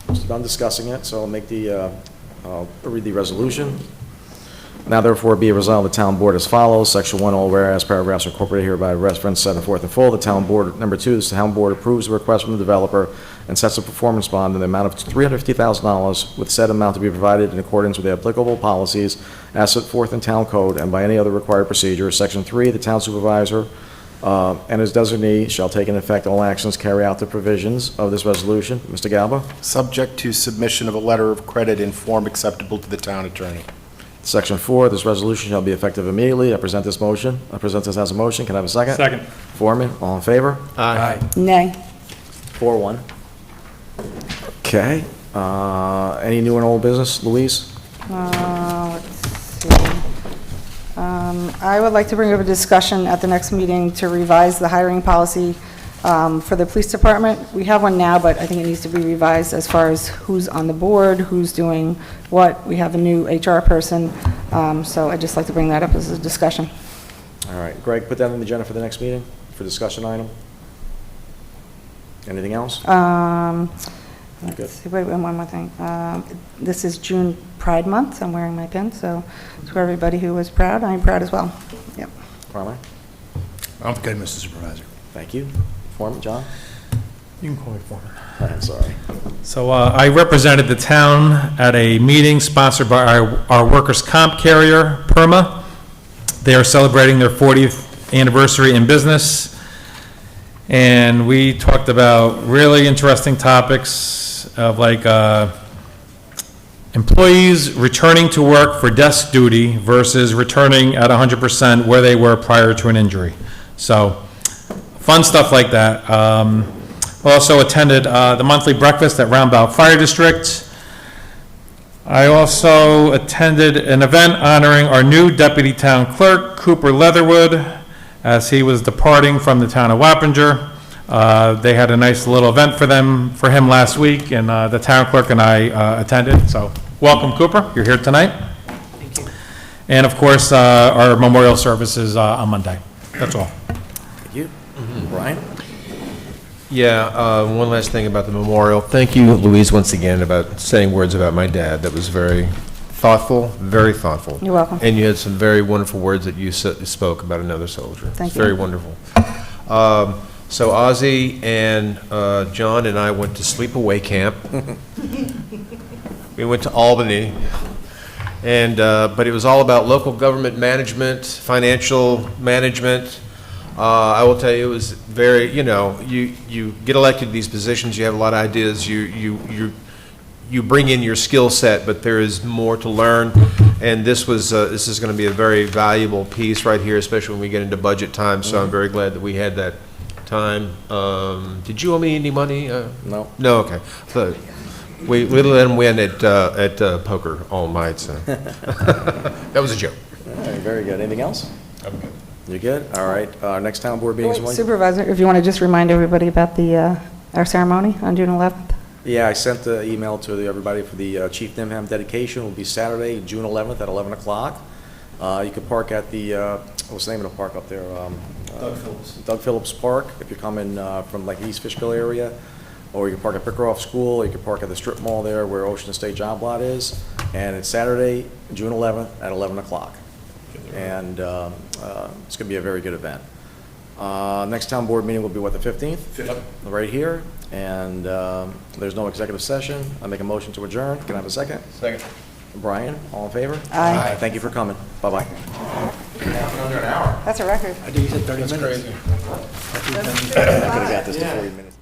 Speaker 2: just done discussing it, so I'll read the resolution. Now therefore be it resolved, the town board as follows. Section 1, all whereas paragraphs are incorporated here by reference set forth in full. The town board, number 2, the town board approves the request from the developer and sets a performance bond in the amount of $350,000 with said amount to be provided in accordance with the applicable policies as set forth in town code and by any other required procedure. Section 3, the town supervisor and his designee shall take into effect all actions carry out the provisions of this resolution. Mr. Galba?
Speaker 6: Subject to submission of a letter of credit in form acceptable to the town attorney.
Speaker 2: Section 4, this resolution shall be effective immediately. I present this motion. I present this as a motion. Can I have a second?
Speaker 10: Second.
Speaker 2: Foreman, all in favor?
Speaker 7: Aye.
Speaker 4: Nay.
Speaker 2: 4-1. Okay. Any new and old business, Louise?
Speaker 4: Let's see. I would like to bring up a discussion at the next meeting to revise the hiring policy for the police department. We have one now, but I think it needs to be revised as far as who's on the board, who's doing what. We have a new HR person, so I'd just like to bring that up as a discussion.
Speaker 2: All right. Greg, put that on the agenda for the next meeting for discussion item. Anything else?
Speaker 4: Let's see, wait, one more thing. This is June Pride Month. I'm wearing my pin, so to everybody who was proud, I'm proud as well. Yep.
Speaker 2: Carmen?
Speaker 7: I'm good, Mr. Supervisor.
Speaker 2: Thank you. Foreman, John?
Speaker 10: You can call me Foreman.
Speaker 2: I'm sorry.
Speaker 10: So I represented the town at a meeting sponsored by our workers' comp carrier, PERMA. They are celebrating their 40th anniversary in business. And we talked about really interesting topics of like employees returning to work for desk duty versus returning at 100% where they were prior to an injury. So fun stuff like that. Also attended the monthly breakfast at Roundabout Fire District. I also attended an event honoring our new deputy town clerk, Cooper Leatherwood, as he was departing from the town of Wappinger. They had a nice little event for him last week, and the town clerk and I attended. So welcome, Cooper. You're here tonight.
Speaker 11: Thank you.
Speaker 10: And of course, our memorial services on Monday. That's all.
Speaker 2: Thank you. Brian?
Speaker 5: Yeah, one last thing about the memorial. Thank you, Louise, once again, about saying words about my dad. That was very thoughtful, very thoughtful.
Speaker 4: You're welcome.
Speaker 5: And you had some very wonderful words that you spoke about another soldier.
Speaker 4: Thank
Speaker 5: It's
Speaker 4: you.
Speaker 5: very wonderful. So Ozzy and John and I went to sleepaway camp. We went to Albany, and but it was all about local government management, financial management. I will tell you, it was very, you get elected to these positions, you have a lot of ideas, you bring in your skill set, but there is more to learn. And this is going to be a very valuable piece right here, especially when we get into budget time. So I'm very glad that we had that time. Did you owe me any money?
Speaker 2: No.
Speaker 5: No, okay. So we let him win at poker all night. So that was a joke.
Speaker 2: All right, very good. Anything else? Okay. You're good? All right. Our next town board meeting is when?
Speaker 4: Supervisor, if you want to just remind everybody about our ceremony on June 11th?
Speaker 2: Yeah, I sent the email to everybody for the Chief Nimham dedication. It will be Saturday, June 11th at 11 o'clock. You can park at the, what's the name of the park up there? Doug Phillips Park, if you're coming from like the East Fishkill area. Or you can park at Pickering School, or you can park at the strip mall there where Ocean State Job Lot is. And it's Saturday, June 11th at 11 o'clock. And it's going to be a very good event. Next town board meeting will be, what, the 15th? Right here. And there's no executive session. I make a motion to adjourn. Can I have a second?
Speaker 12: Second.
Speaker 2: Brian, all in favor?
Speaker 4: Aye.
Speaker 2: Thank you for coming. Bye-bye.
Speaker 4: That's a record.
Speaker 7: I think you said 30 minutes.
Speaker 2: I could have got this to 40 minutes.